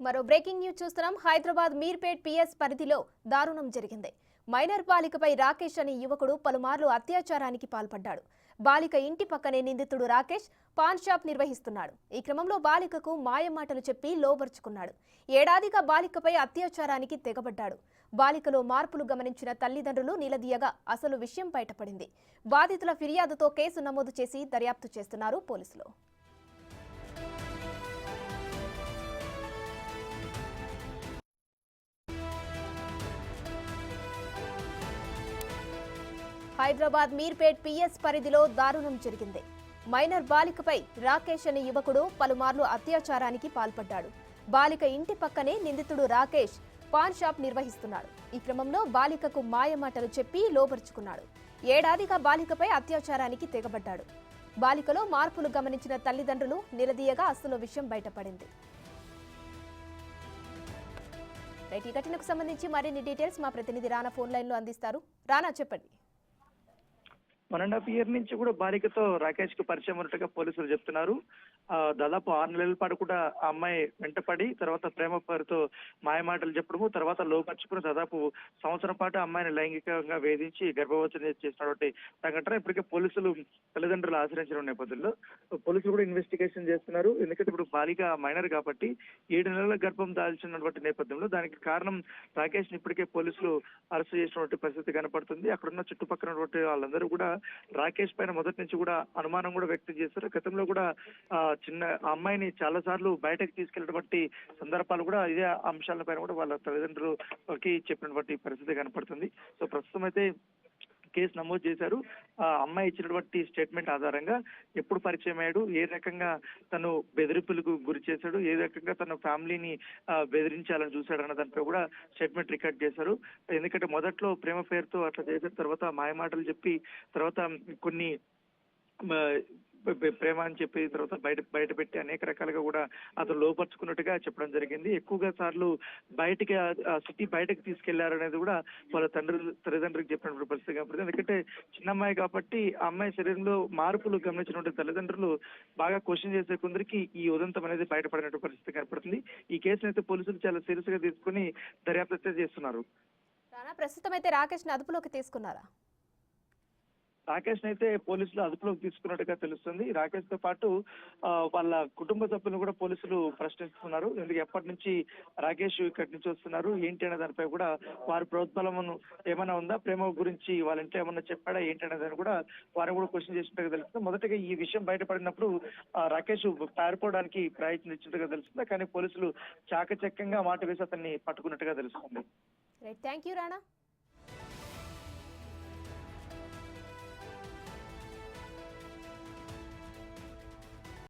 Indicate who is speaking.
Speaker 1: మరో breaking news చూస్తున్నాం. Hyderabad Meerpet PS పరిధిలో దారుణం జరిగింది. మైనర్ బాలికపై రాకేష్ అనే యువకుడు పలుమార్లు అత్యాచారానికి పాల్పడ్డాడు. బాలిక ఇంటి పక్కనే నిందితుడు రాకేష్ పాన్ షాప్ నిర్వహిస్తున్నాడు. ఈ క్రమంలో బాలికకు మాయమాటలు చెప్పి లోబర్చుకున్నాడు. ఏడాదిగా బాలికపై అత్యాచారానికి తెగబడ్డాడు. బాలికలో మార్పులు గమనించిన తల్లిదండ్రులు నిలదీయగా అసలు విషయం బయటపడింది. బాధితుల ఫిర్యాదుతో కేసు నమోదు చేసి దర్యాప్తు చేస్తున్నారు పోలీసులు. హైదరాబాద్ మీర్పేట్ పిఎస్ పరిధిలో దారుణం జరిగింది. మైనర్ బాలికపై రాకేష్ అనే యువకుడు పలుమార్లు అత్యాచారానికి పాల్పడ్డాడు. బాలిక ఇంటి పక్కనే నిందితుడు రాకేష్ పాన్ షాప్ నిర్వహిస్తున్నాడు. ఈ క్రమంలో బాలికకు మాయమాటలు చెప్పి లోబర్చుకున్నాడు. ఏడాదిగా బాలికపై అత్యాచారానికి తెగబడ్డాడు. బాలికలో మార్పులు గమనించిన తల్లిదండ్రులు నిలదీయగా అసలు విషయం బయటపడింది. ఈ ఘటనకు సంబంధించి మరిన్ని డీటెయిల్స్ మా ప్రతినిధి రానా ఫోన్ లైన్ లో అందిస్తారు. రానా, చెప్పండి.
Speaker 2: 1.5 year నుంచి కూడా బాలికతో రాకేష్ కు పరిచయం ఉన్నట్టుగా పోలీసులు చెప్తున్నారు. దాదాపు 6 నెలల పాటు కూడా ఆ అమ్మాయి వెంటపడి తర్వాత ప్రేమ పేరుతో మాయమాటలు చెప్పడము, తర్వాత లోపరుచుకుని దాదాపు సంవత్సరం పాటు అమ్మాయిని లైంగికంగా వేధించి గర్భవతిని చేసినటువంటి సంఘటన ఇప్పటికే పోలీసులు తల్లిదండ్రులు ఆశ్రయించిన నేపథ్యంలో పోలీసులు కూడా ఇన్వెస్టిగేషన్ చేస్తున్నారు. ఎందుకంటే ఇప్పుడు బాలిక మైనర్ కాబట్టి 7 నెలల గర్భం దాల్చినటువంటి నేపథ్యంలో దానికి కారణం రాకేష్ ని ఇప్పటికే పోలీసులు అరెస్ట్ చేసినటువంటి పరిస్థితి కనపడుతుంది. అక్కడున్న చుట్టుపక్కల ఉన్నటువంటి వాళ్ళందరూ కూడా రాకేష్ పైన మొదటి నుంచి కూడా అనుమానం కూడా వ్యక్తం చేశారు. గతంలో కూడా చిన్న అమ్మాయిని చాలా సార్లు బయటకు తీసుకెళ్లినటువంటి సందర్భాలు కూడా ఇదే అంశాలపైన కూడా వాళ్ళ తల్లిదండ్రులకి చెప్పినటువంటి పరిస్థితి కనపడుతుంది. సో ప్రస్తుతం అయితే కేసు నమోదు చేశారు. అమ్మాయి ఇచ్చినటువంటి స్టేట్మెంట్ ఆధారంగా ఎప్పుడు పరిచయం అయ్యాడు, ఏ రకంగా తను బెదిరింపులకు గురి చేశాడు, ఏ రకంగా తన ఫ్యామిలీని బెదిరించాలని చూశాడు అన్న దానిపై కూడా స్టేట్మెంట్ రికార్డ్ చేశారు. ఎందుకంటే మొదట్లో ప్రేమ పేరుతో అట్లా చేసిన తర్వాత మాయమాటలు చెప్పి తర్వాత కొన్ని ప్రేమ అని చెప్పి తర్వాత బయట పెట్టి అనేక రకాలుగా కూడా అతను లోపరుచుకున్నట్టుగా చెప్పడం జరిగింది. ఎక్కువగా సార్లు బయటికి సిటీ బయటకు తీసుకెళ్లారు అనేది కూడా వాళ్ళ తల్లిదండ్రులకు చెప్పినటువంటి పరిస్థితి కాబట్టి, ఎందుకంటే చిన్నమ్మాయి కాబట్టి ఆ అమ్మాయి శరీరంలో మార్పులు గమనించినటువంటి తల్లిదండ్రులు బాగా క్వశ్చన్ చేసే కొందరికి ఈ ఉదంతం అనేది బయటపడినటువంటి పరిస్థితి కనపడుతుంది. ఈ కేసును అయితే పోలీసులు చాలా సీరియస్ గా తీసుకుని దర్యాప్తు చేస్తున్నారు.
Speaker 1: ప్రస్తుతం అయితే రాకేష్ ని అదుపులోకి తీసుకున్నారా?
Speaker 2: రాకేష్ అయితే పోలీసులు అదుపులోకి తీసుకున్నట్టుగా తెలుస్తుంది. రాకేష్ తో పాటు వాళ్ళ కుటుంబ సభ్యులను కూడా పోలీసులు ప్రశ్నిస్తున్నారు. ఎందుకు ఎప్పటి నుంచి రాకేష్ ఇక్కడి నుంచి వస్తున్నారు ఏంటి అనే దానిపై కూడా వారి ప్రోద్బలం ఏమైనా ఉందా, ప్రేమ గురించి వాళ్ళ ఇంట్లో ఏమన్నా చెప్పాడా ఏంటి అనే దాన్ని కూడా వారు కూడా క్వశ్చన్ చేసినట్టుగా తెలుస్తుంది. మొదటగా ఈ విషయం బయటపడినప్పుడు రాకేష్ పారిపోవడానికి ప్రయత్నించినట్టుగా తెలుస్తుంది. కానీ పోలీసులు చాకచక్యంగా మాట వేసి అతన్ని పట్టుకున్నట్టుగా తెలుస్తుంది.
Speaker 1: Thank you Rana.